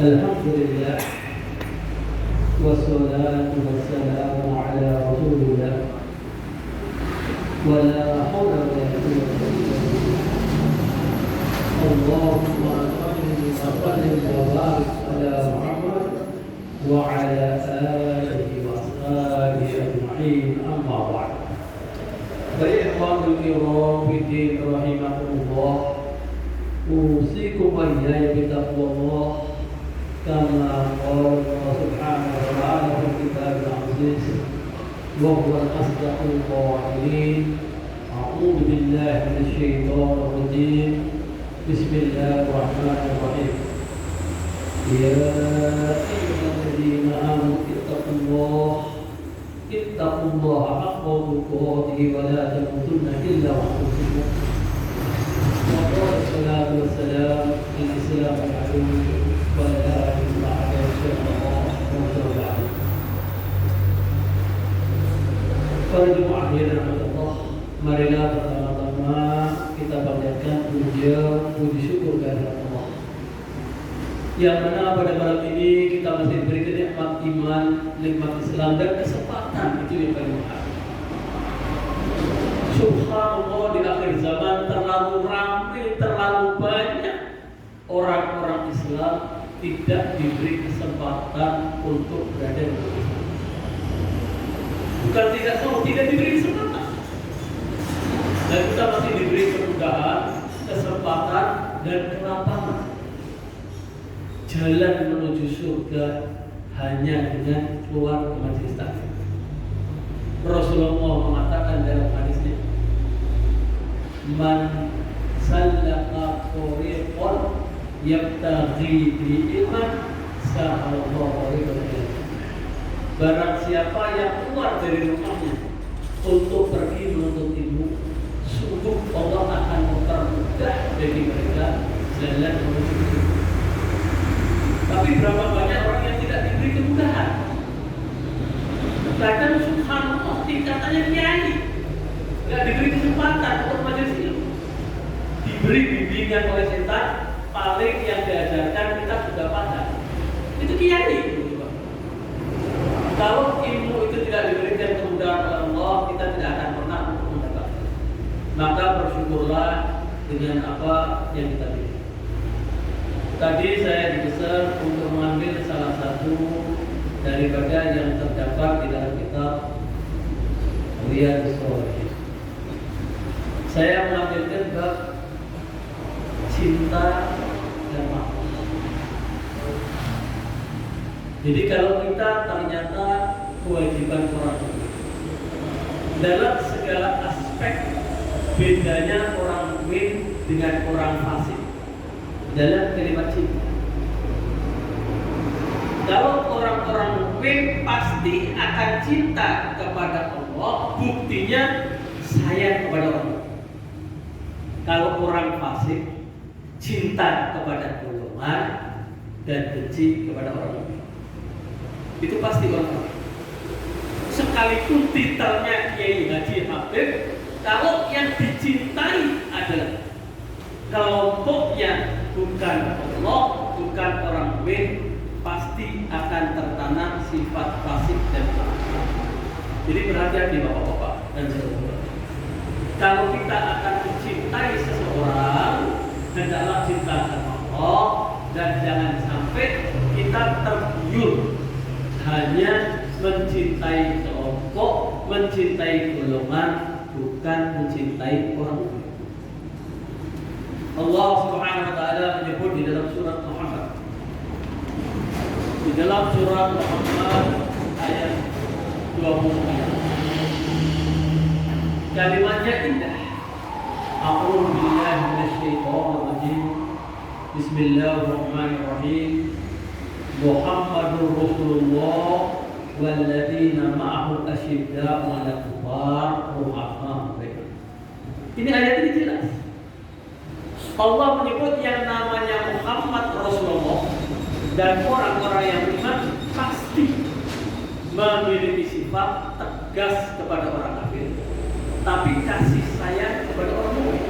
Alhamdulillah wassalatu wassalamu ala rasulillah wa la hawla wa la quwwata illa billah. Allahumma salli wa sallim wa barik ala Muhammad wa ala alihi wa ashabihi ajma'in, amma ba'd. Baik ikhwanul kiram fiddin rahimakumullah, usikum wa iyaya bitaqwallah kama qala Allah subhanahu wa ta'ala fi kitabil aziz wa huwa al-asdaqul qa'ilin. A'udzu billahi minasy syaithanir rajim. Bismillahirrahmanirrahim. Ya ayyuhalladzina amanu ittaqullaha haqqa tuqatih wa la tamutunna illa wa antum muslimun. Wa qala salatu wassalam al-islam al-'azim wa la ilaha illallah wa para jemaah yang dirahmati Allah, marilah pertama-tama kita panjatkan puji syukur kehadirat Allah, yang mana pada malam ini kita masih diberi nikmat iman, nikmat Islam dan kesempatan itu yang paling mahal. Subhanallah, di akhir zaman terlalu ramai, terlalu banyak orang-orang Islam tidak diberi kesempatan untuk berada di Islam. Bukan tidak mau, tidak diberi kesempatan. Dan kita masih diberi kemudahan, kesempatan dan kelapangan. Jalan menuju surga hanya dengan keluar ke majelis taklim. Rasulullah mengatakan dalam hadisnya, "Man sallaka tariqan yabtaghi bi ilman sahalallahu alaihi wasallam." Barang siapa yang keluar dari rumahnya untuk pergi menuntut ilmu, sungguh Allah akan mempermudah bagi mereka jalan menuju ilmu. Tapi berapa banyak orang yang tidak diberi kemudahan? Bahkan subhanallah, tingkatannya kiai tidak diberi kesempatan untuk majelis ilmu, diberi bimbingan oleh setan, paling yang diajarkan kita sudah paham. Itu kiai. Kalau ilmu itu tidak diberikan kemudahan oleh Allah, kita tidak akan pernah mendapatkan. Maka bersyukurlah dengan apa yang kita miliki. Tadi saya dipesan untuk mengambil salah satu daripada yang terdapat di dalam kitab Riyadhus Shalihin. Saya mengambilkan bab cinta dan maaf. Jadi kalau kita ternyata kewajiban orang tua dalam segala aspek, bedanya orang mukmin dengan orang fasik dalam kalimat cinta. Kalau orang-orang mukmin pasti akan cinta kepada Allah, buktinya sayang kepada Allah. Kalau orang fasik cinta kepada golongan dan benci kepada orang mukmin. Itu pasti orang. Sekalipun titelnya Kiai Haji Habib, kalau yang dicintai adalah kelompoknya bukan Allah, bukan orang mukmin, pasti akan tertanam sifat fasik dan fasik. Jadi berhati-hati bapak-bapak dan saudara. Kalau kita akan mencintai seseorang, hendaklah cinta sama Allah, dan jangan sampai kita tergiur hanya mencintai kelompok, mencintai golongan, bukan mencintai orang mukmin. Allah Subhanahu wa taala menyebut di dalam surat Muhammad. Di dalam surat Muhammad ayat 29. Kalimatnya indah. A'udzu billahi minasy syaithanir rajim. Bismillahirrahmanirrahim. Muhammadur Rasulullah walladzina ma'ahu asyidda'u 'alal kuffar ruhama'u bainahum. Ini ayat ini jelas. Allah menyebut yang namanya Muhammad Rasulullah dan orang-orang yang beriman pasti memiliki sifat tegas kepada orang kafir, tapi kasih sayang kepada orang mukmin.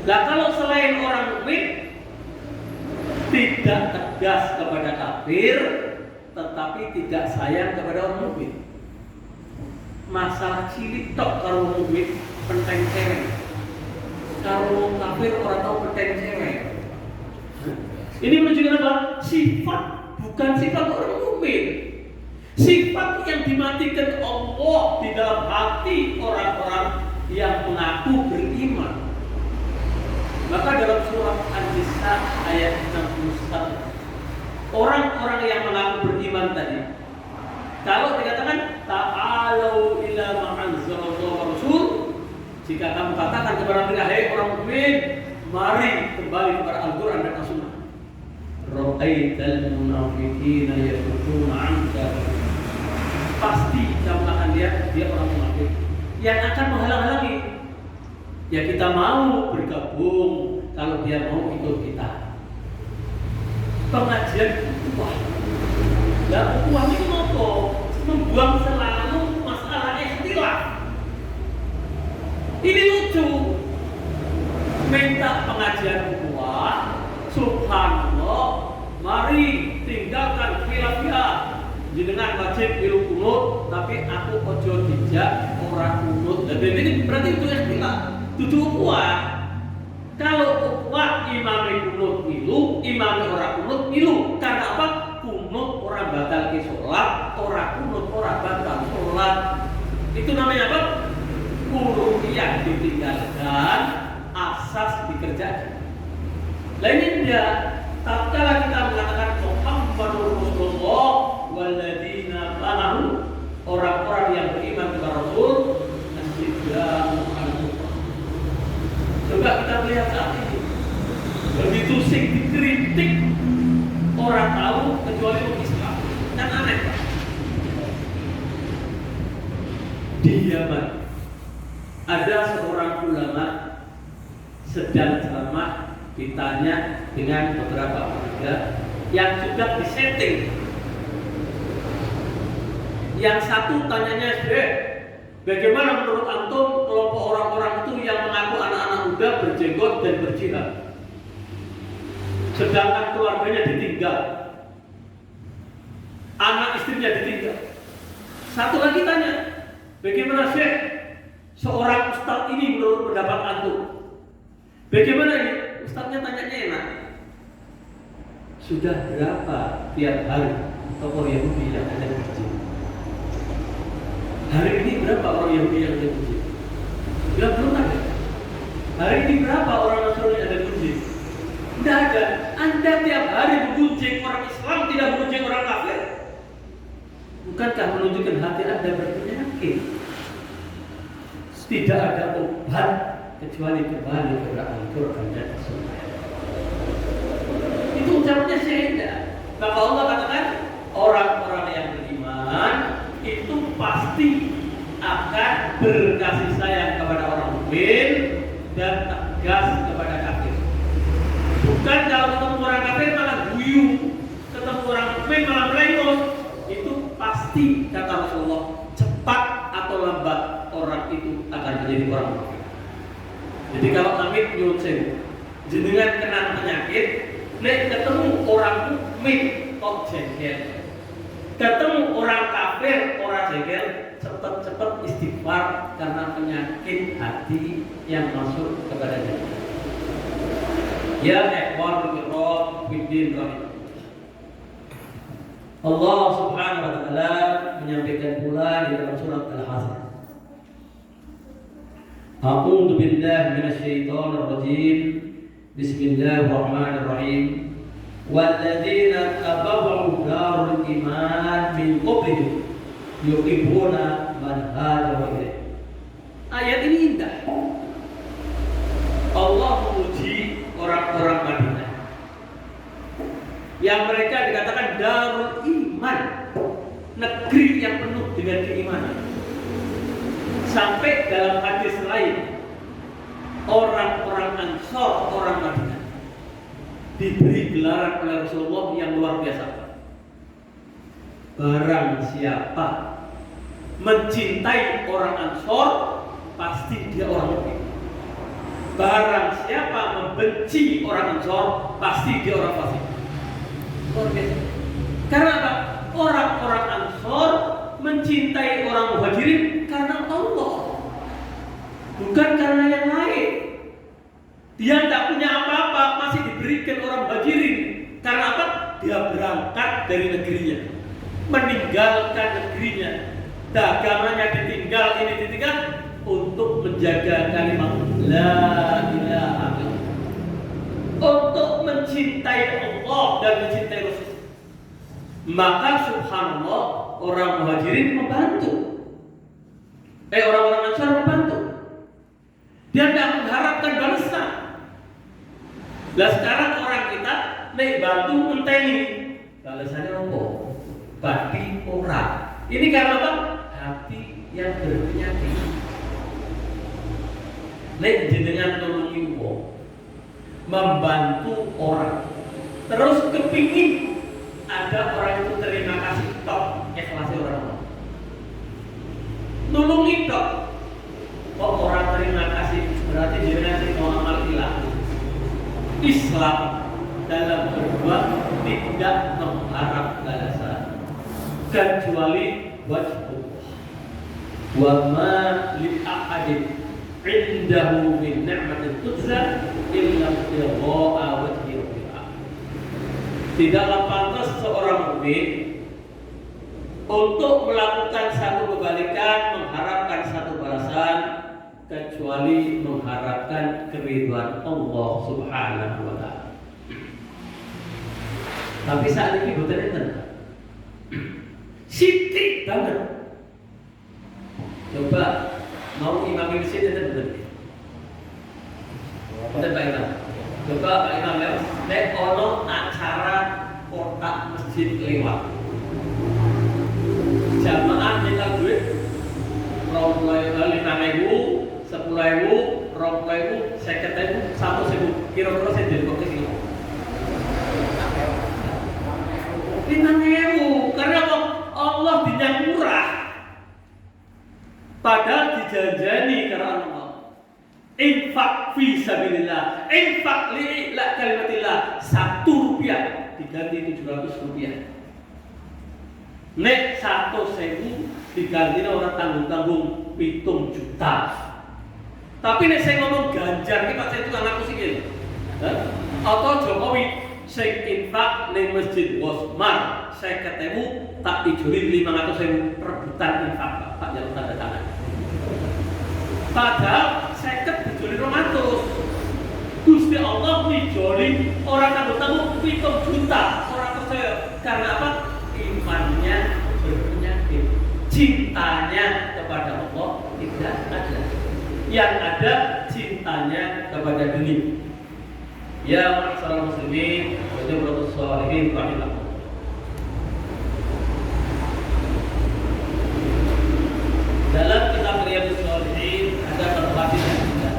Nah, kalau selain orang mukmin tidak tegas kepada kafir, tetapi tidak sayang kepada orang mukmin. Masalah cilik tok kalau mukmin penteng cewek, kalau kafir orang tahu penteng cewek. Ini menunjukkan apa? Sifat, bukan sifat orang mukmin. Sifat yang dimatikan Allah di dalam hati orang-orang yang mengaku beriman. Maka dalam surah An-Nisa ayat 61, orang-orang yang mengaku beriman tadi, kalau dikatakan ta'alu ila ma'anzalallahu wa rasul, jika kamu katakan kepada mereka, hai orang mukmin, mari kembali kepada Al-Quran dan As-Sunnah. Ra'aital munafiqina yasudduna 'anka. Pasti kamu akan lihat dia orang munafik yang akan menghalang-halangi. Ya kita mau bergabung kalau dia mau ikut kita. Pengajian ukhuwah. Lah ukhuwah itu apa? Membuang selalu masalah ikhtilaf. Ini lucu. Minta pengajian ukhuwah, subhanallah, mari tinggalkan khilafiyah. Jenengan wajib ilu kunut, tapi aku ojo dijak ora kunut. Dan ini berarti itu ikhtilaf. Dudu ukhuwah. Kalau ukhuwah imame kunut milu, imame ora kunut milu. Karena apa? Kunut ora batal ke sholat, ora kunut ora batal sholat. Itu namanya apa? Uluhiyah ditinggalkan, asas dikerjakan. Lainnya dia, tatkala kita mengatakan Muhammadur Rasulullah walladzina amanu, orang-orang yang beriman kepada Rasul, asyidda'u 'alal kufar. Coba kita lihat saat ini, begitu sing dikritik orang tahu kecuali orang Islam, kan aneh Pak. Di Yaman ada seorang ulama sedang ceramah, ditanya dengan beberapa warga yang sudah disetting. Yang satu tanyanya, bagaimana menurut antum kelompok orang-orang itu yang mengaku anak-anak muda berjenggot dan berjihad, sedangkan keluarganya ditinggal, anak istrinya ditinggal. Satu lagi tanya, bagaimana Syekh seorang ustadz ini menurut pendapat antum? Bagaimana ini? Ustadznya tanyanya enak. Sudah berapa tiap hari tokoh Yahudi yang ada di masjid? Hari ini berapa orang Yahudi yang ada di masjid? Ya belum ada. Hari ini berapa orang Nasrani yang ada di masjid? Tidak ada. Anda tiap hari mengunjing orang Islam, tidak mengunjing orang kafir. Bukankah menunjukkan hati Anda berpenyakit? Tidak ada obat kecuali kembali kepada Al-Quran dan As-Sunnah. Itu ucapannya sehingga maka Allah katakan orang-orang yang beriman itu pasti akan berkasih sayang kepada orang mukmin dan tegas kepada kafir. Bukan kalau ketemu orang kafir malah guyu, ketemu orang mukmin malah melengos. Itu pasti kata Rasulullah, cepat atau lambat orang itu akan menjadi orang kafir. Jadi kalau amit nyuwun sewu, jenengan kena penyakit, nek ketemu orang mukmin kok jengkel, ketemu orang kafir orang jengkel, cepet-cepet istighfar karena penyakit hati yang masuk kepadanya. Ya ikhwan fillah fiddin rahim. Allah Subhanahu wa taala menyampaikan pula di dalam surat Al-Hasr. A'udzu billahi minasyaitonir rajim. Bismillahirrahmanirrahim. Walladzina tabawwa'u darul iman min qablihim yuhibbuna man hajara ilaihim. Ayat ini indah. Allah memuji orang-orang Madinah yang mereka dikatakan darul iman, negeri yang penuh dengan keimanan. Sampai dalam hadis lain, orang-orang Ansor, orang Madinah diberi gelaran oleh Rasulullah yang luar biasa. Barang siapa mencintai orang Ansor, pasti dia orang mukmin. Barang siapa membenci orang Ansor, pasti dia orang fasik. Luar biasa. Karena apa? Orang-orang Ansor mencintai orang Muhajirin karena Allah, bukan karena yang lain. Dia tidak punya apa-apa, masih diberikan orang Muhajirin. Karena apa? Dia berangkat dari negerinya, meninggalkan negerinya, dagangannya ditinggal, ini ditinggal untuk menjaga kalimat La ilaha illallah, untuk mencintai Allah dan mencintai Rasul. Maka subhanallah, orang Muhajirin membantu, orang-orang Ansar membantu. Dia tidak mengharapkan balasan. Lah sekarang orang kita nek bantu ngenteni balasannya apa? Badi orang. Ini karena apa? Hati yang berpenyakit. Nek jenengan nolongi wong, membantu orang, terus kepingin ada orang itu terima kasih tok, ikhlasnya orang. Nolongi tok, kok orang terima kasih, berarti jenengan sing mau amal ilah. Islam dalam berbuat tidak mengharap balasan kecuali wajhullah. Wa ma li ahadin indahu min ni'matin tujza illa ibtigha'a wajhi rabbil alamin. Tidaklah pantas seorang mukmin untuk melakukan satu kebaikan mengharapkan satu balasan kecuali mengharapkan keridhaan Allah Subhanahu wa taala. Tapi saat ini boten enten. Sithik banget. Coba mau imam di sini betul. Betul Pak Imam. Coba Pak Imam ya, nek ono acara kotak masjid lewat. Jamaah minta duit 5.000, 10.000, 20.000, 50.000, 100.000. Kira-kira saya jadi kok sini. 5.000 karena Allah dinyang murah. Padahal dijanjani karena Allah. Infak fi sabilillah, infak li la kalimatillah, 1 rupiah diganti 700 rupiah. Nek 100.000 diganti orang tanggung-tanggung 7 juta. Tapi nek saya ngomong Ganjar iki Pak saya tukang aku sikil. Atau Jokowi sing infak ning Masjid Bosmar 50.000 tak ijoli 500.000 rebutan infak Pak jalur tanda tangan. Padahal 50 dijoli 200. Gusti Allah dijoli orang tanggung-tanggung 7 juta. Orang percaya karena apa? Imannya berpenyakit. Cintanya kepada Allah tidak ada. Yang ada cintanya kepada dunia. Ya ma'asyiral muslimin wa jamaahus sholihin rahimakumullah. Dalam kitab Riyadhus Shalihin ada satu hadis yang indah.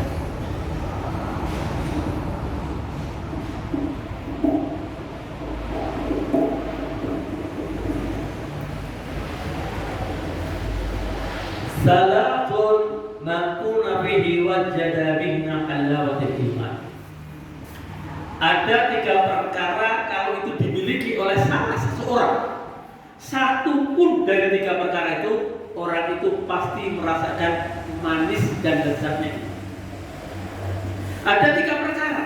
Salatun man kuna bihi wajada bihinna halawatul iman. Ada 3 perkara kalau itu dimiliki oleh salah seseorang, satu pun dari 3 perkara itu, orang itu pasti merasakan manis dan lezatnya. Ada 3 perkara.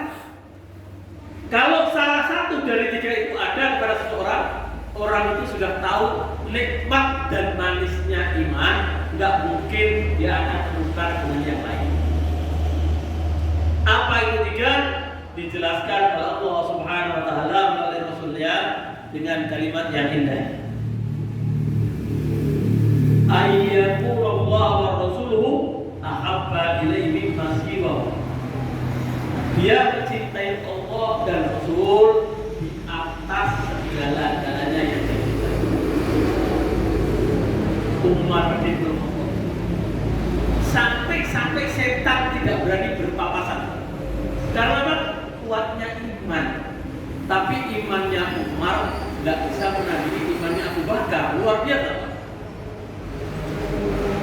Kalau salah satu dari 3 itu ada pada seseorang, orang itu sudah tahu nikmat dan manisnya iman, nggak mungkin dia akan menukar dengan yang lain. Apa itu 3? Dijelaskan oleh Allah Subhanahu wa taala melalui Rasulnya dengan kalimat yang indah. Ayyaqulullahu wa rasuluhu ahabba ilaihi mimma siwahu. Dia mencintai Allah dan Rasul di atas segala-galanya yang dicintai. Umar bin Khattab. Sampai setan tidak berani berpapasan. Karena apa? Kuatnya iman. Tapi imannya Umar tidak bisa menandingi imannya Abu Bakar. Luar biasa.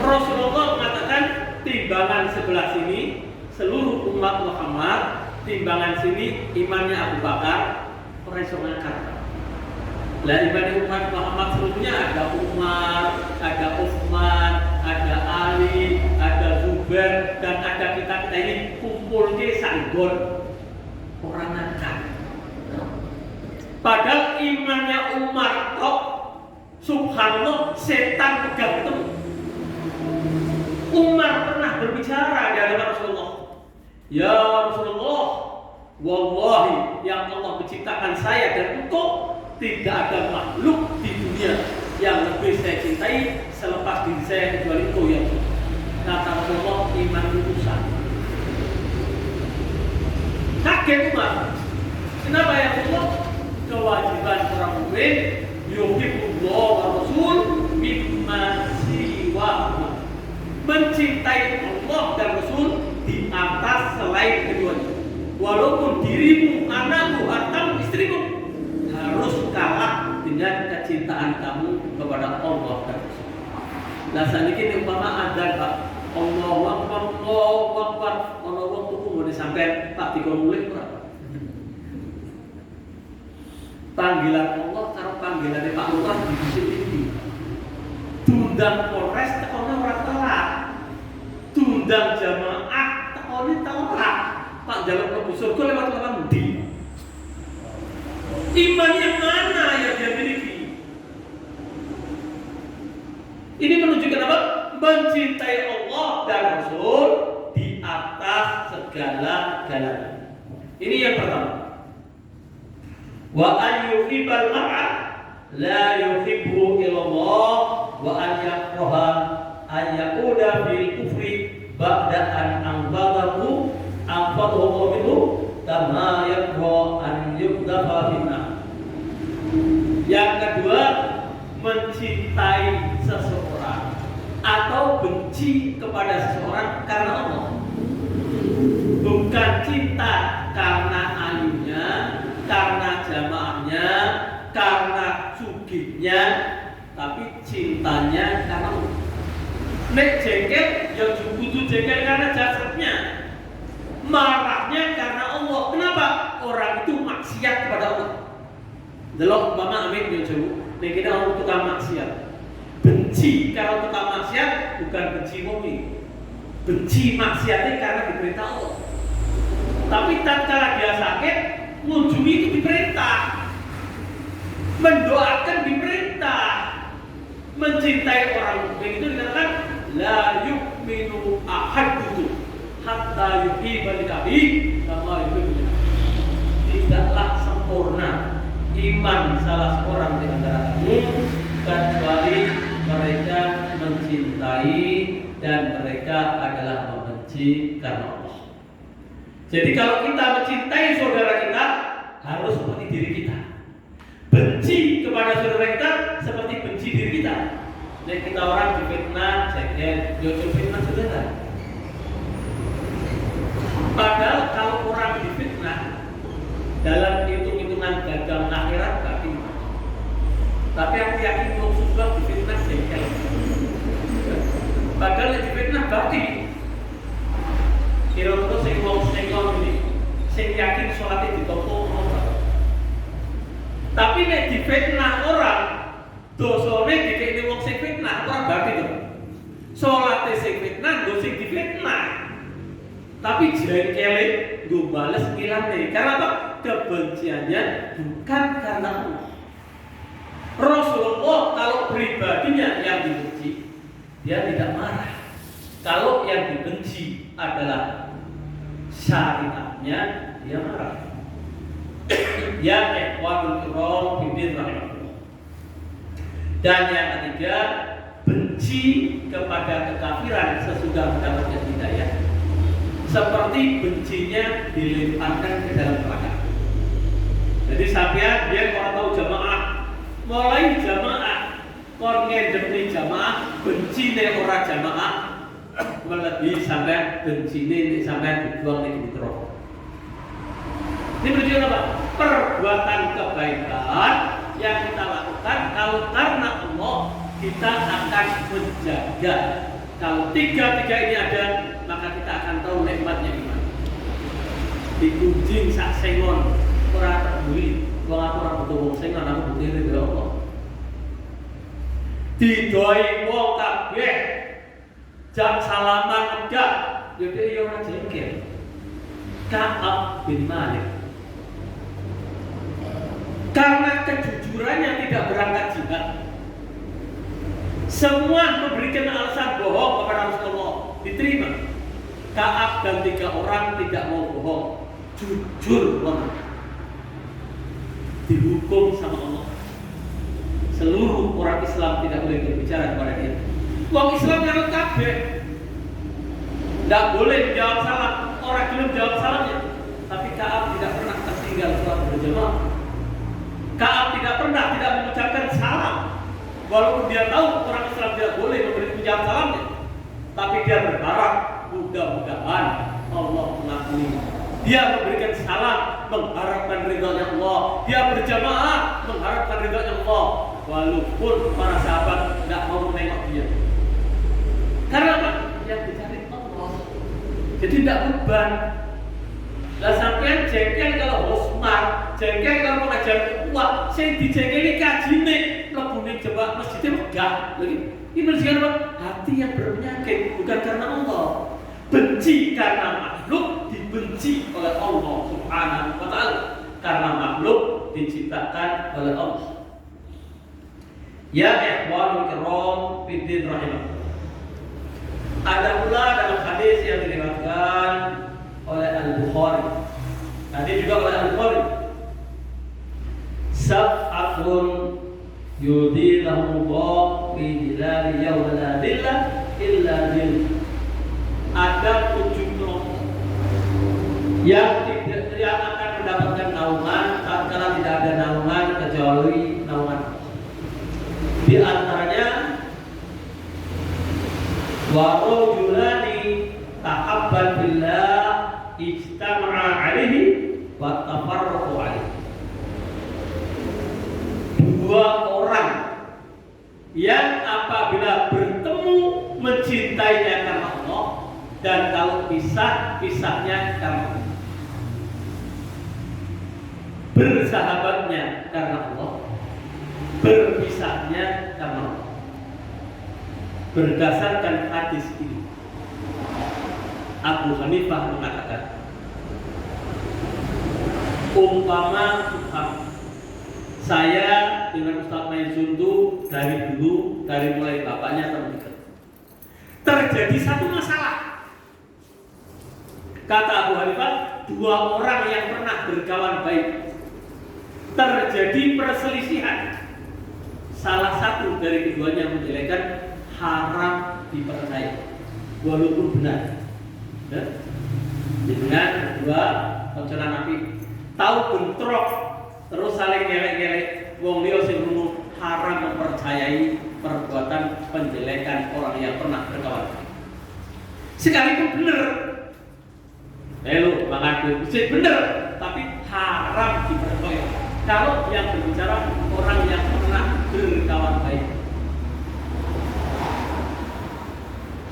Rasulullah mengatakan timbangan sebelah sini seluruh umat Muhammad, timbangan sini imannya Abu Bakar, orang iso ngangkat. Lah iman umat Muhammad seluruhnya ada Umar, ada Utsman, ada Ali, ada Zubair, dan ada kita ini kumpul ke sanggon orang nakal. Padahal imannya Umar kok subhanallah setan pegang ketemu. Umar pernah berbicara di hadapan Rasulullah. Ya Rasulullah, wallahi yang Allah menciptakan saya dan engkau, tidak ada makhluk di dunia yang lebih saya cintai selepas diri saya kecuali engkau ya Allah. Kata Rasulullah, iman itu sama. Kaget Umar. Kenapa ya Rasulullah? Kewajiban orang mukmin yuhibbullah wa rasul mimma siwahu. Mencintai Allah dan Rasul di atas selain keduanya. Walaupun dirimu, anakmu, hartamu, istrimu harus kalah dengan kecintaan kamu kepada Allah dan Rasul. Nah saat ini umpama ada Pak Allahu Akbar, Allahu Akbar, Allahu Akbar mau disampaikan Pak dikomulih berapa? Panggilan Allah karo panggilan Pak Lurah di sini. Tundang Polres tekono ora telat. Tundang jamaah tekone telat. Pak jalan mlebu surga lewat lawan ndi? Iman yang mana yang dia miliki? Ini menunjukkan apa? Mencintai Allah dan Rasul di atas segala-galanya. Ini yang pertama. Wa an yuhibbal mar'a la yuhibbu illallah wa an yakraha an yaquda bil kufri ba'da an anbadahu minhu kama yakra an yukdafa finna. Yang kedua, mencintai seseorang atau benci kepada seseorang karena Allah. Bukan cinta karena ayunya, karena jamaahnya, karena sugihnya, tapi cintanya karena Allah. Nek jengkel, ya butuh jengkel karena jasadnya. Marahnya karena Allah. Kenapa? Orang itu maksiat kepada Allah. Delok Mama Amin yo jauh. Nek kita orang tukang maksiat. Benci kalau tukang maksiat bukan benci mukmin. Benci maksiatnya karena diperintah Allah. Tapi tatkala dia sakit, ngunjungi itu diperintah. Mendoakan diperintah. Mencintai orang mukmin itu dikatakan la yu'minu ahadukum hatta yuhibba li akhihi kama yuhibbu. Tidaklah sempurna iman salah seorang di antara kamu kecuali mereka mencintai dan mereka adalah membenci karena Allah. Jadi kalau kita mencintai saudara kita harus seperti diri kita. Benci kepada saudara kita seperti benci diri kita. Nek kita orang difitnah, jengkel, yo fitnah saudara. Padahal kalau orang difitnah dalam hitung-hitungan gagal akhirat gak iman. Tapi aku yakin kalau sudah difitnah jengkel. Padahal yang difitnah berarti kira-kira sing wong sing ini sing yakin sholatnya ditompo Allah. Tapi nek difitnah orang dosane dikene wong sing fitnah ora berarti to. Salate sing fitnah nggo sing difitnah. Tapi jengkele nggo bales ngilane. Karena apa? Kebenciannya bukan karena Allah. Rasulullah kalau pribadinya yang dibenci, dia tidak marah. Kalau yang dibenci adalah syariatnya, dia marah. Ya ikhwanul kiram fillah rahimahullah. Dan yang ketiga, benci kepada kekafiran sesudah mendapatkan hidayah, seperti bencinya dilemparkan ke dalam neraka. Jadi sampean dia kalau tahu jamaah, mulai jamaah, kon ngendemi jamaah, bencine ora jamaah, melebihi sampai bencine sampai dibuang di neraka. Ini menunjukkan apa? Perbuatan kebaikan yang kita lakukan kalau karena Allah kita akan menjaga. Kalau tiga-tiga ini ada, maka kita akan tahu nikmatnya iman. Digunjing sak sengon, ora peduli. Wong aku ora butuh wong sing lan aku butuh ridho Allah. Didoi wong kabeh jam salaman enggak, jadi ya ora jengkel. Ka'ab bin Malik karena kejujurannya tidak berangkat jihad, semua memberikan alasan bohong kepada Rasulullah, diterima. Ka'ab dan 3 orang tidak mau bohong, jujur banget, dihukum sama Allah. Seluruh orang Islam tidak boleh berbicara kepada dia. Wong Islam nganut kabeh, tidak boleh menjawab salam. Orang belum jawab salamnya. Tapi Ka'ab tidak pernah tertinggal sholat berjamaah. Ka'ab tidak pernah tidak mengucapkan salam, walaupun dia tahu orang Islam tidak boleh menjawab salamnya. Tapi dia berharap mudah-mudahan Allah mengakui. Dia memberikan salam mengharapkan ridhonya Allah. Dia berjamaah mengharapkan ridhonya Allah, walaupun para sahabat tidak mau menengok dia. Karena apa? Yang dicari Allah. Jadi tidak beban. Lah sampean jengkel kalau Usman, jengkel kalau pengajar kuat, saya dijengkeli kajine, lebune jebak masjidnya megah. Lagi ini menunjukkan apa? Hati yang berpenyakit, bukan karena Allah. Benci karena makhluk, dibenci oleh Allah Subhanahu wa ta'ala. Karena makhluk diciptakan oleh Allah. Ya ikhwanul kiram fiddin rahimahullah. Ada pula dalam hadis yang diriwayatkan oleh Al-Bukhari. Tadi juga oleh Al-Bukhari. Sab'atun yudhillahumullah fi dhilali yawma la dhilla illa dhill. Ada 7 kelompok yang akan mendapatkan naungan tatkala tidak ada naungan kecuali naungan. Di antaranya wa rajulani tahabban billah ijtama'a 'alaihi wa tafarraqu 'alaihi. 2 orang yang apabila bertemu mencintainya karena Allah, dan kalau pisahnya karena Allah. Bersahabatnya karena Allah, berpisahnya karena Allah. Berdasarkan hadis ini, Abu Hanifah mengatakan, umpama saya dengan Ustaz Maizun itu dari dulu, dari mulai bapaknya terdekat, terjadi satu masalah. Kata Abu Hanifah, 2 orang yang pernah berkawan baik, terjadi perselisihan. Salah satu dari keduanya menjelekkan, haram dipercaya walaupun benar. Dengan kedua konconan api tahu bentrok terus saling ngelek-ngelek, wong liya sing ngono haram mempercayai perbuatan penjelekan orang yang pernah berkawan. Sekalipun benar, lu mengaku bisa benar, tapi haram dipercaya kalau yang berbicara orang yang pernah berkawan baik.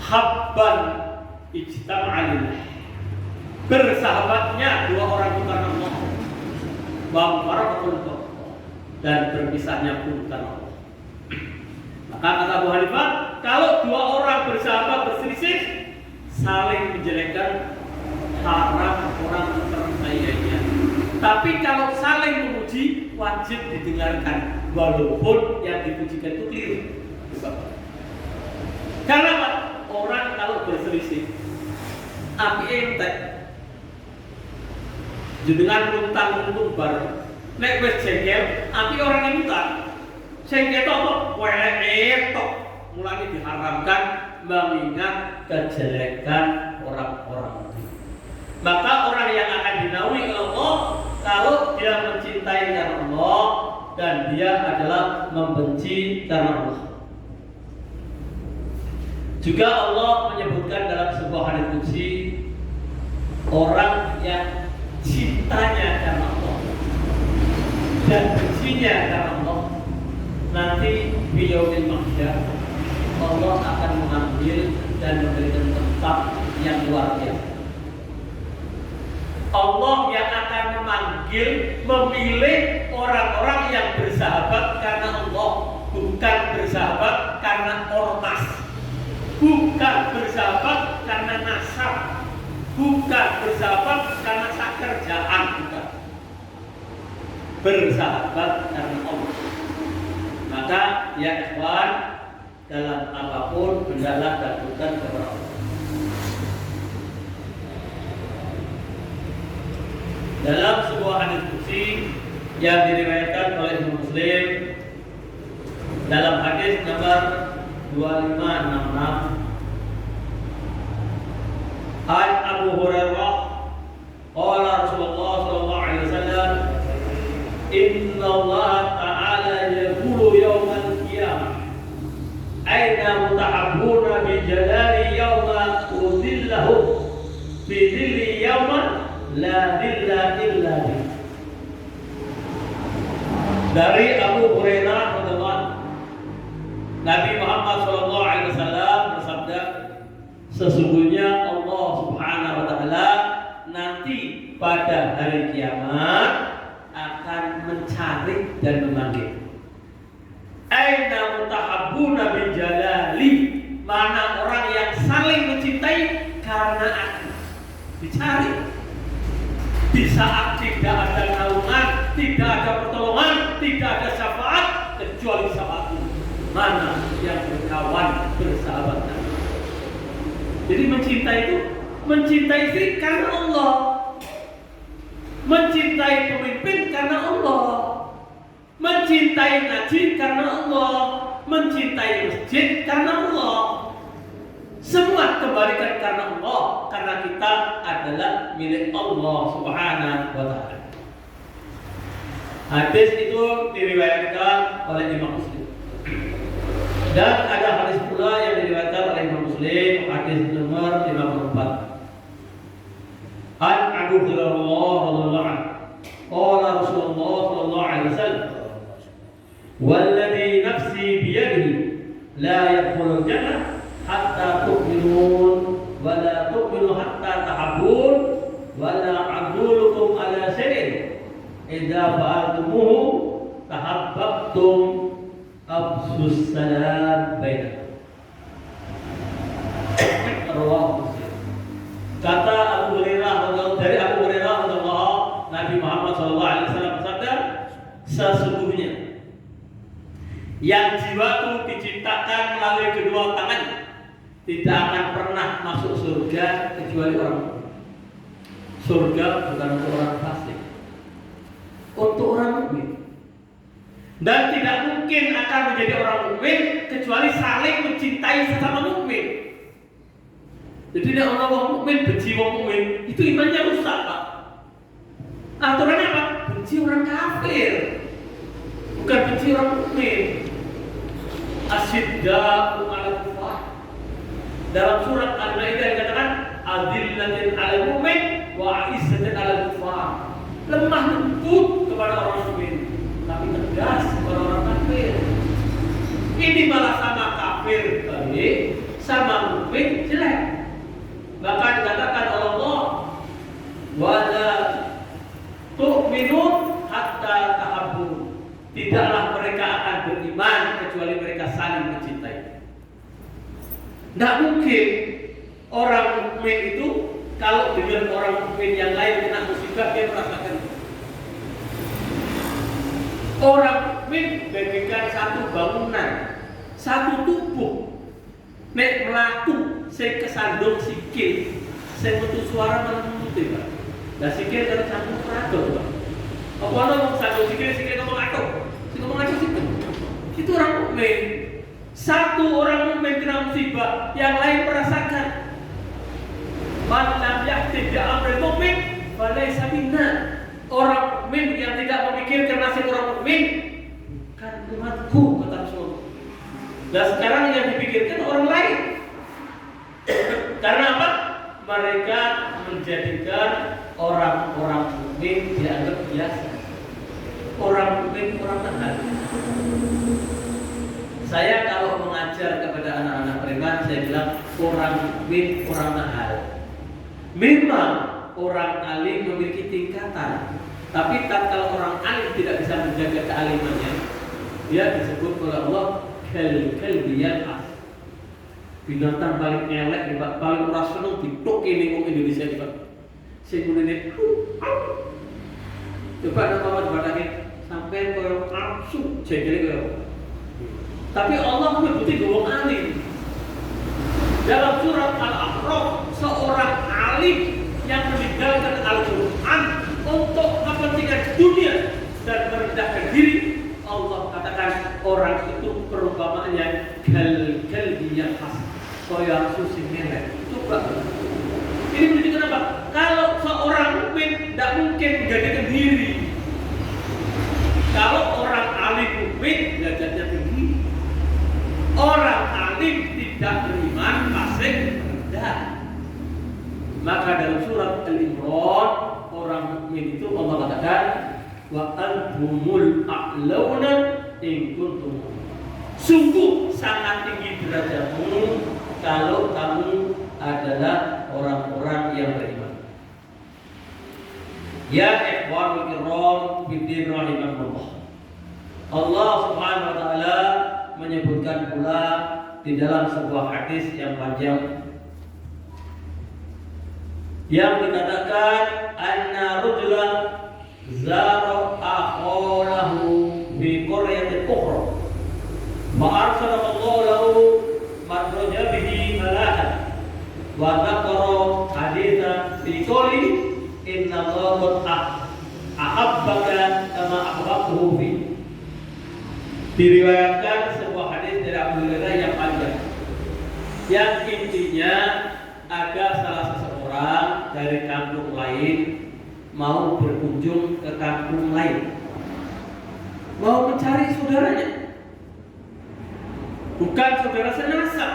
Habban ijtama'alillah, bersahabatnya 2 orang itu karena Allah, wa faraqul, dan berpisahnya pun karena Allah. Maka kata Abu Hanifah, kalau 2 orang bersahabat berselisih saling menjelekkan, haram orang mempercayainya. Tapi kalau saling memuji wajib didengarkan, walaupun yang dipujikan itu keliru. Karena apa? Orang kalau berselisih, api entek, jenengan luntang-luntung bareng, nek wis jengkel, api orang yang luntang, sing ketok welek tok, mulane diharamkan mengingat kejelekan orang-orang. Maka orang yang akan dinaungi Allah kalau dia mencintai karena Allah dan dia adalah membenci karena Allah. Juga Allah menyebutkan dalam sebuah hadits qudsi, orang yang cintanya karena Allah dan bencinya karena Allah, nanti biyaumil mahsyar Allah akan mengambil dan memberikan tempat yang luar biasa. Allah yang akan memanggil memanggil, memilih orang-orang yang bersahabat karena Allah, bukan bersahabat karena ormas, bukan bersahabat karena nasab, bukan bersahabat karena kerjaan, bukan. Bersahabat karena Allah. Maka ya ikhwan, dalam apapun hendaklah datangkan kepada Allah. Dalam sebuah hadis qudsi yang diriwayatkan oleh Imam Muslim dalam hadis nomor 2566, An Abu Hurairah qala Rasulullah sallallahu alaihi wasallam, inna Allah ta'ala yaqulu yawmal qiyamah aina mutahabbuna bi jalali yawma udillahu bi dhilli yawma la dhilla illa bi. Dari Abu Hurairah radhiyallahu, Nabi Muhammad sallallahu alaihi wasallam bersabda, sesungguhnya Allah Subhanahu wa taala nanti pada hari kiamat akan mencari dan memanggil. Aina mutahabbuna bin jalali, mana orang yang saling mencintai karena aku. Dicari. Di saat tidak ada naungan, tidak ada pertolongan, tidak ada syafaat kecuali syafaatku. Mana yang berkawan bersahabat dengan Allah. Jadi mencintai itu, mencintai istri karena Allah, mencintai pemimpin karena Allah, mencintai ngaji karena Allah, mencintai masjid karena Allah. Semua kembalikan karena Allah, karena kita adalah milik Allah Subhanahu wa taala. Hadis itu diriwayatkan oleh Imam Muslim. Dan ada hadis pula yang diriwayatkan oleh Imam Muslim, hadis nomor 54. An Abu Hurairah radhiyallahu anhu, qala Rasulullah sallallahu alaihi wasallam, walladzi nafsi biyadihi la yadkhulul jannah hatta tu'minun wa la tu'minu hatta tahabbun wa la adulukum ala syai'in idza fa'altumuhu tahabbtum absus salam bainakum. Rawahu Muslim. Kata Abu Hurairah, dari Abu Hurairah radhiyallahu, Nabi Muhammad sallallahu alaihi wasallam bersabda, sesungguhnya yang jiwaku diciptakan melalui kedua tangannya tidak akan pernah masuk surga kecuali orang mukmin. Surga bukan untuk orang fasik, untuk orang mukmin. Dan tidak mungkin akan menjadi orang mukmin kecuali saling mencintai sesama mukmin. Jadi nek orang mukmin benci orang mukmin, itu imannya rusak, Pak. Aturannya apa? Benci orang kafir, bukan benci orang mukmin. Asyidda'u 'alal kufar. Dalam surat Al-Maidah dikatakan adillatin 'alal mu'min wa 'izzatin 'alal kufar. Lemah lembut kepada orang mukmin, tapi tegas kepada orang kafir. Ini malah sama kafir baik, sama mukmin jelek. Bahkan dikatakan oleh Allah, wala tu'minun hatta tahabbu. Tidaklah mereka akan beriman kecuali mereka saling mencintai. Tidak mungkin orang mukmin itu kalau dengan orang mukmin yang lain kena musibah dia merasakan. Orang mukmin bagaikan satu bangunan, satu tubuh. Nek melaku, saya kesandung sikil, saya metu suara malah memutih, Pak. Nah sikil dari sambung peratur, Pak. Apa orang sandung sikil ngomong aku, ngomong aja situ. Itu orang mukmin. Satu orang mukmin kena musibah, yang lain merasakan. Man lam yahtib bi amril mu'min falaysa minna. Orang mukmin yang tidak memikirkan nasib orang mukmin kan umatku, kata Rasul. Dan sekarang yang dipikirkan orang lain. Karena apa? Mereka menjadikan orang-orang mukmin dianggap biasa. Orang mukmin orang taat. Saya kalau mengajar kepada anak-anak preman, saya bilang orang mukmin orang mahal. Memang orang alim memiliki tingkatan. Tapi tatkala orang alim tidak bisa menjaga kealimannya, dia disebut oleh Allah kal-kalbiyal as. Binatang paling elek, paling ora seneng ditok ini wong Indonesia iki, Pak. Sing ngene coba ada kawan batake sampai koyo nafsu jengkel koyo. Tapi Allah menyebut wong alim. Dalam surat Al-A'raf, seorang alim yang meninggalkan Al-Quran untuk kepentingan dunia dan merendahkan diri, Allah katakan orang itu perumpamaannya kal-kalbi yang khas, koyo susi melek. Coba. Ini menunjukkan apa? Kalau seorang mukmin tidak mungkin menjadikan diri. Kalau orang alim mukmin derajatnya tinggi. Orang alim tidak beriman masih rendah. Maka dalam surat Al-Imran, orang mukmin itu Allah katakan wa antumul a'launa in kuntum. Sungguh sangat tinggi derajatmu kalau kamu adalah orang-orang yang beriman. Ya ikhwanul kiram fiddin rahimakumullah. Allah Subhanahu wa taala menyebutkan pula di dalam sebuah hadis yang panjang yang dikatakan anna rajulan zara akhalahu bi qaryatin ukhra wa arsalallahu lahu marja bihi malahan wa dzakara haditsan fi qawli inna allaha ahabbaka kama ahbabtuhu fi. Diriwayatkan sebuah hadis dari Abu Hurairah yang panjang, yang intinya ada salah seseorang dari kampung lain mau berkunjung ke kampung lain, mau mencari saudaranya, bukan saudara senasab.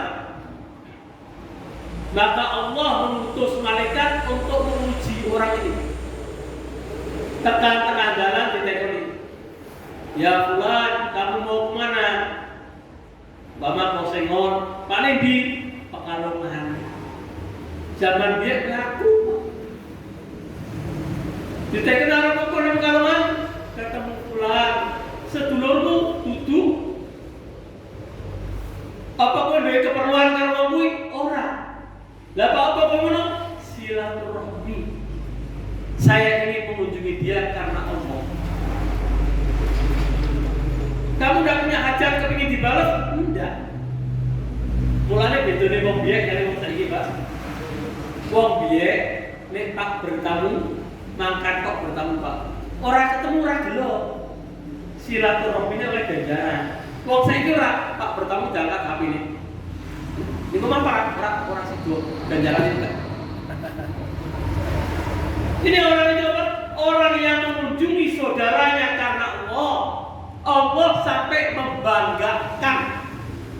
Maka Allah mengutus malaikat untuk menguji orang ini. Tekan tengah jalan ditekuni, ya fulan, kamu mau kemana? Bapak mau sengon, paling di Pekalongan. Zaman dia ngaku. Ditekun arah pokok di Pekalongan, ketemu fulan, sedulurmu duduk. Apa kau ada keperluan kalau ngomongin orang? Lah apa kamu silaturahmi. Saya ingin mengunjungi dia karena Allah. Kamu tidak punya hajat kepingin dibalas? Tidak. Mulanya bedone wong biek kali wong saiki, Pak. Wong biek nek Pak bertamu, mangkat kok bertamu, Pak. Ora ketemu ora gelo. Silaturahminya oleh ganjaran. Wong saiki ora Pak bertamu jangkat HP ini. Niku mah ora sido ganjaran itu. Ini orang itu apa? Orang yang mengunjungi saudaranya karena Allah. Allah sampai membanggakan,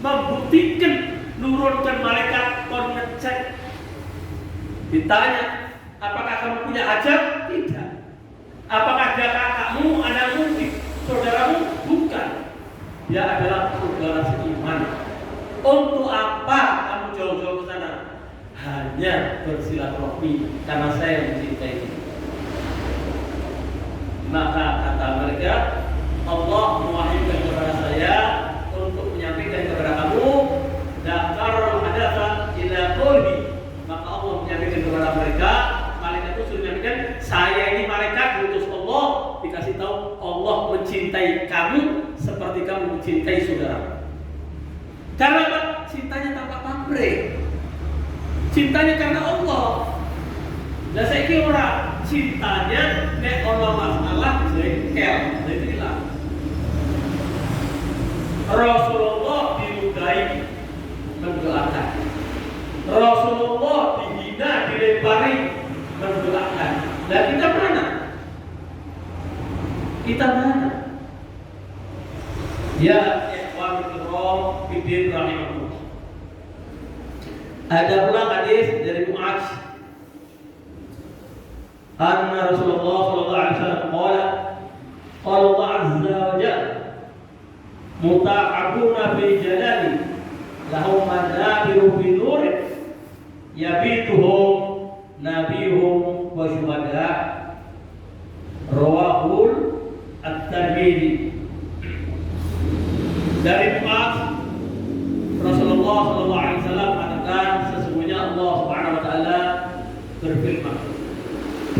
membuktikan, nurunkan malaikat kon ngecek. Ditanya, apakah kamu punya hajat? Tidak. Apakah dia kakakmu, anakmu, saudaramu? Bukan. Dia adalah saudara seiman. Untuk apa kamu jauh-jauh ke sana? Hanya bersilaturahmi karena saya mencintai. Maka kata mereka, Allah mewahyukan kepada saya untuk menyampaikan kepada kamu dakarul hadatsa ila qawli. Maka Allah menyampaikan kepada mereka, malaikat itu sudah menyampaikan, saya ini malaikat diutus Allah, dikasih tahu Allah mencintai kamu seperti kamu mencintai saudara. Karena apa? Cintanya tanpa pamrih. Cintanya karena Allah. Nah saya kira cintanya nek ono masalah jengkel, jadilah. Rasulullah diludahi, mendoakan. Rasulullah dihina, dilempari, mendoakan. Nah kita mana? Kita mana? Ya ikhwan kiram fiddin rahimakumullah. Ada pula hadis dari Mu'adz anna Rasulullah sallallahu alaihi wasallam qala Allah azza wa jalla muta'abuna fi jalali lahum manabiru fi nur yabituhum nabihum wa syuhada rawahu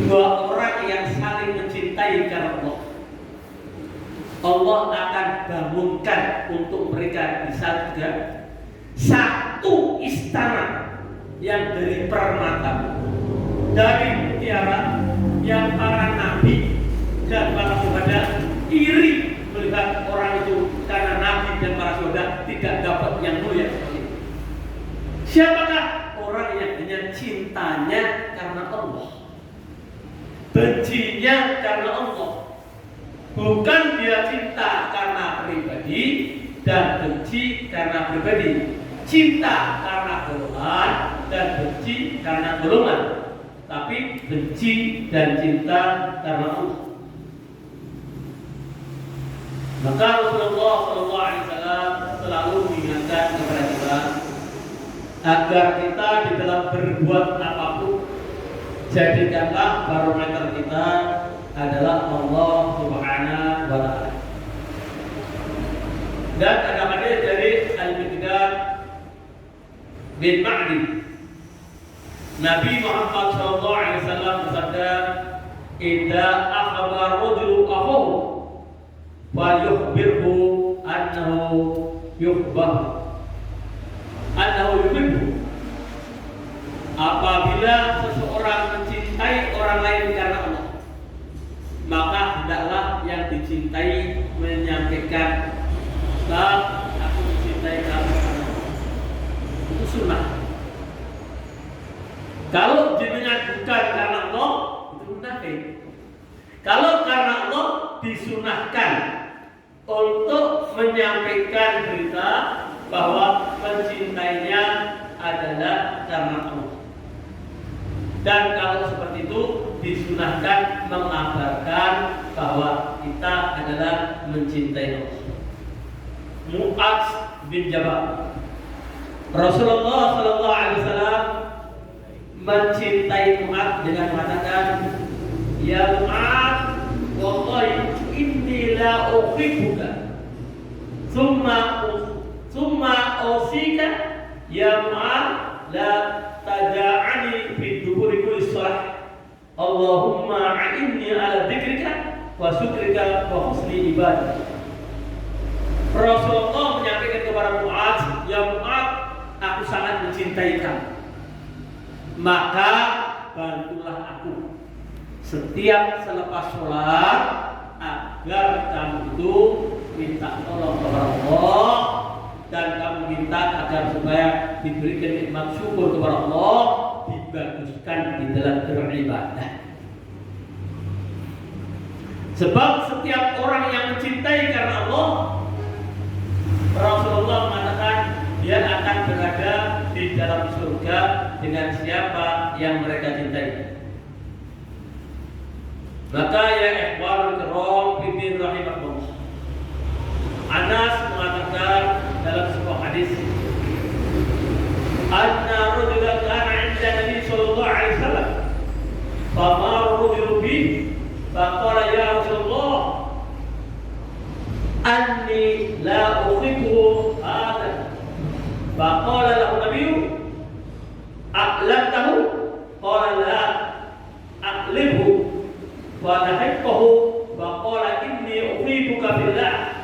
dua orang yang saling mencintai karena Allah, Allah akan bangunkan untuk mereka di surga satu istana yang dari permata, dari mutiara, yang para nabi dan para syuhada iri melihat orang itu karena nabi dan para syuhada tidak dapat yang mulia seperti itu. Siapakah orang yang hanya cintanya karena Allah, bencinya karena Allah? Bukan dia cinta karena pribadi dan benci karena pribadi, cinta karena golongan dan benci karena golongan, tapi benci dan cinta karena Allah. Maka Rasulullah SAW selalu mengingatkan kepada kita agar kita di dalam berbuat apapun, jadikanlah barometer kita adalah Allah Subhanahu wa Ta'ala. Dan ada hadis dari Al-Miqdad bin Ma'di, Nabi Muhammad SAW bersabda, "Idza akhbara rajulu akhahu falyukhbirhu annahu yuhibbu." Apabila seseorang mencintai orang lain karena Allah, maka hendaklah yang dicintai menyampaikan, "Bang, aku mencintai kamu karena Allah." Itu sunnah. Kalau jenengan bukan karena Allah, itu munafik. Kalau karena Allah, disunahkan untuk menyampaikan berita bahwa mencintainya adalah karena Allah. Dan kalau seperti itu, disunahkan mengabarkan bahwa kita adalah mencintai Allah. Mu'adz bin Jabal, Rasulullah SAW mencintai Mu'adz dengan mengatakan, "Ya Mu'adz, wallahi inni la uhibbuka, Summa usika ya Mu'adz la tada'ani fi duburi kulli shalah. Allahumma a'inni ala dzikrika wa syukrika wa husni ibadah." Rasulullah menyampaikan kepada Mu'adz, "Ya Mu'adz, aku sangat mencintai kamu. Maka bantulah aku setiap selepas sholat agar kamu itu minta tolong kepada Allah, dan kamu minta agar supaya diberikan nikmat syukur kepada Allah, dibaguskan di dalam beribadah." Sebab setiap orang yang mencintai karena Allah, Rasulullah mengatakan dia akan berada di dalam surga dengan siapa yang mereka cintai. Maka ya ikhwanul kiram fiddin rahimakumullah, Anas mengatakan dalam sebuah hadis, "Anna rajulan kana 'inda Nabi sallallahu alaihi wasallam, famar rajulu bi, faqala ya Rasulullah, anni la uhibbu hadha." Faqala lahu Nabi, "Aqlantahu?" Qala la aqlibhu wa nahibbuhu. Faqala inni uhibbuka billah.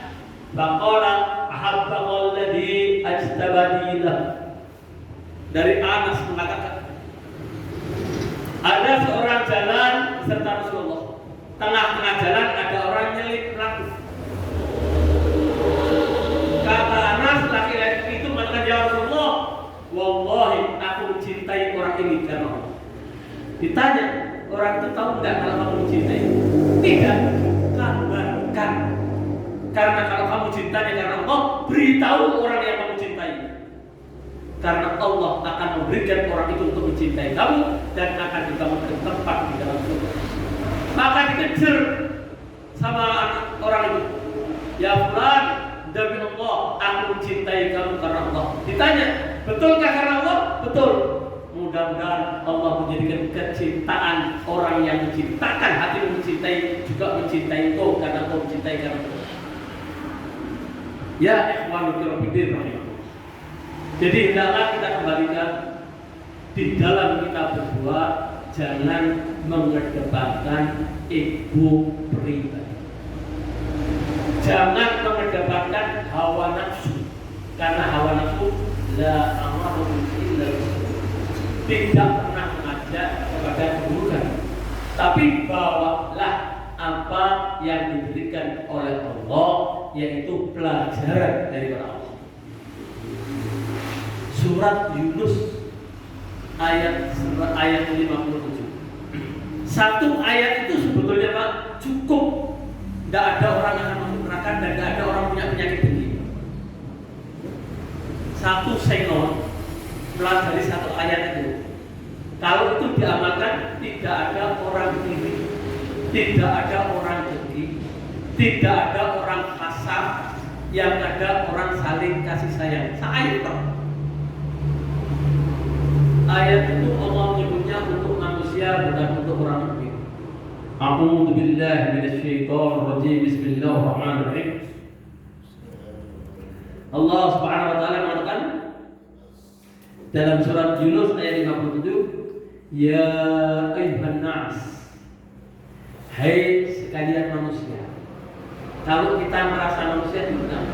Faqala ahabbaka alladhi ajtabani lah. Dari Anas mengatakan, ada seorang jalan beserta Rasulullah. Tengah-tengah jalan ada orang nyelip ragu. Kata Anas, laki-laki itu mengatakan, "Ya Rasulullah, wallahi aku mencintai orang ini karena Allah." Ditanya, orang itu tahu enggak kalau kamu mencintai? Tidak. Kabarkan. Karena kalau kamu cintanya karena Allah, beritahu orang yang kamu cintai. Karena Allah akan memberikan orang itu untuk mencintai kamu dan akan dibangunkan tempat di dalam surga. Maka dikejar sama orang itu, "Ya fulan, demi Allah, aku mencintai kamu karena Allah." Ditanya, "Betulkah karena Allah?" "Betul." Mudah-mudahan Allah menjadikan kecintaan orang yang menciptakan hati mencintai juga mencintai kau karena kau mencintai karena Allah. Ya ikhwanul kiram fiddin rahimakumullah. Jadi hendaklah kita kembalikan di dalam kita berbuat, jangan mengedepankan ego pribadi. Jangan mengedepankan hawa nafsu, karena hawa nafsu la amaru illa tidak pernah mengajak kepada keburukan. Tapi bawalah apa yang diberikan oleh Allah, yaitu pelajaran dari Allah. Surat Yunus ayat 57. Satu ayat itu sebetulnya Pak cukup. Tidak ada orang yang akan masuk neraka dan tidak ada orang punya penyakit tinggi. Satu sengon pelajari satu ayat itu. Kalau itu diamalkan, tidak ada orang iri, tidak ada orang dengki, tidak ada orang hasad, yang ada orang saling kasih sayang. Ayat Pak. Ayat itu Allah menyebutnya untuk manusia bukan untuk orang mukmin. A'udzu billahi minasyaitonir rajim. Bismillahirrahmanirrahim. Allah Subhanahu wa taala mengatakan dalam surat Yunus ayat 57, ya ayyuhan nas, hai sekalian manusia. Kalau kita merasa manusia itu benar,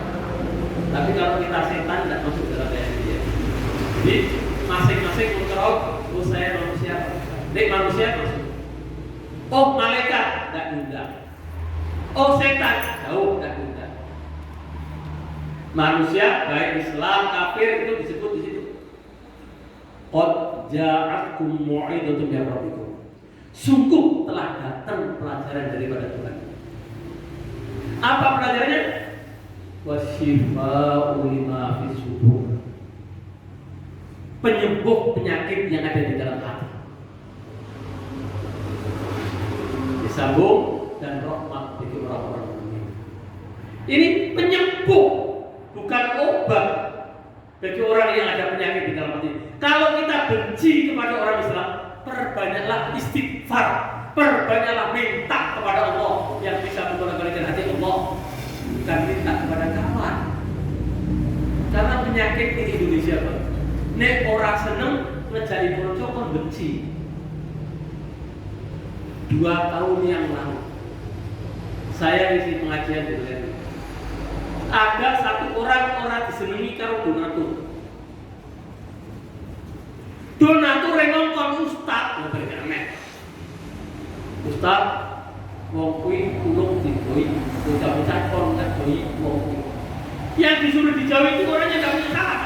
tapi kalau kita setan tidak masuk dalam ayat ini. Jadi masing-masing mengerok, oh saya manusia, nek manusia masuk. Oh malaikat tidak diundang. Oh setan jauh tidak diundang. Manusia baik Islam kafir itu disebut di situ. Qad ja'atkum mau'izatun min rabbikum. Sungguh telah datang pelajaran daripada Tuhan. Apa pelajarannya? Wasyifa'u lima fis sudur. Penyembuh penyakit yang ada di dalam hati. Disambung dan rahmat bagi orang-orang mukmin. Ini penyembuh, bukan obat bagi orang yang ada penyakit di dalam hati. Kalau kita benci kepada orang Islam, perbanyaklah istighfar, perbanyaklah minta kepada Allah yang bisa membolak-balikan hati Allah, bukan minta kepada kawan. Karena penyakit di Indonesia, Pak. Nek orang seneng ngejari konco kon benci. 2 tahun yang lalu saya isi pengajian di Belanda. Ada satu orang disenengi karo donatur. Donatur yang ngomong ustaz, ngomong aneh. Ustaz, wong kuwi tulung diboi, bocah-bocah kon nggak boi wong kuwi. Yang disuruh dijauhi itu orangnya nggak punya salah.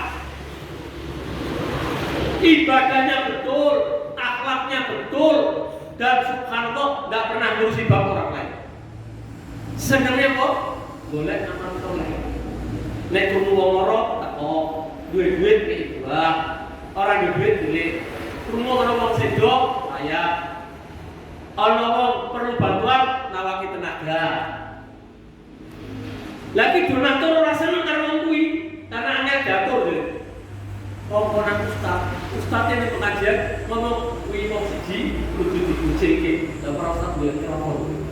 Ibadahnya betul, akhlaknya betul, dan subhanallah nggak pernah ngurusi bab orang lain. Senangnya kok boleh amal soleh. Nek kudu wong loro kok duit-duit ke ibah. Orang duit boleh. Kudu ana wong sedok ayah. Ana wong perlu bantuan nawaki tenaga. Lagi donatur ora seneng karo wong kuwi karena angel diatur lho. Komponan ustaz yang di pengajian ngomong kuwi wong siji kudu dikucilke. Lah ora usah duwe telepon.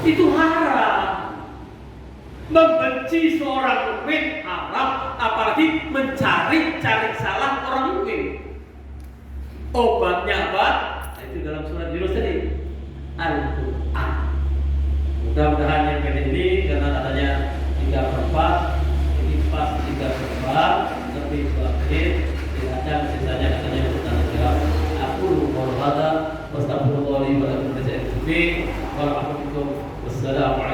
Itu haram. Membenci seorang mukmin haram, apalagi mencari-cari salah orang mukmin. Obatnya apa? Itu dalam surat Yunus tadi, Al-Quran. Mudah-mudahan yang ini karena katanya 3/4, ini pas 3/4, lebih baik tidak ada sisanya katanya bertanya jawab. Aku lupa berkata, wassalamualaikum warahmatullahi wabarakatuh. Wassalamualaikum.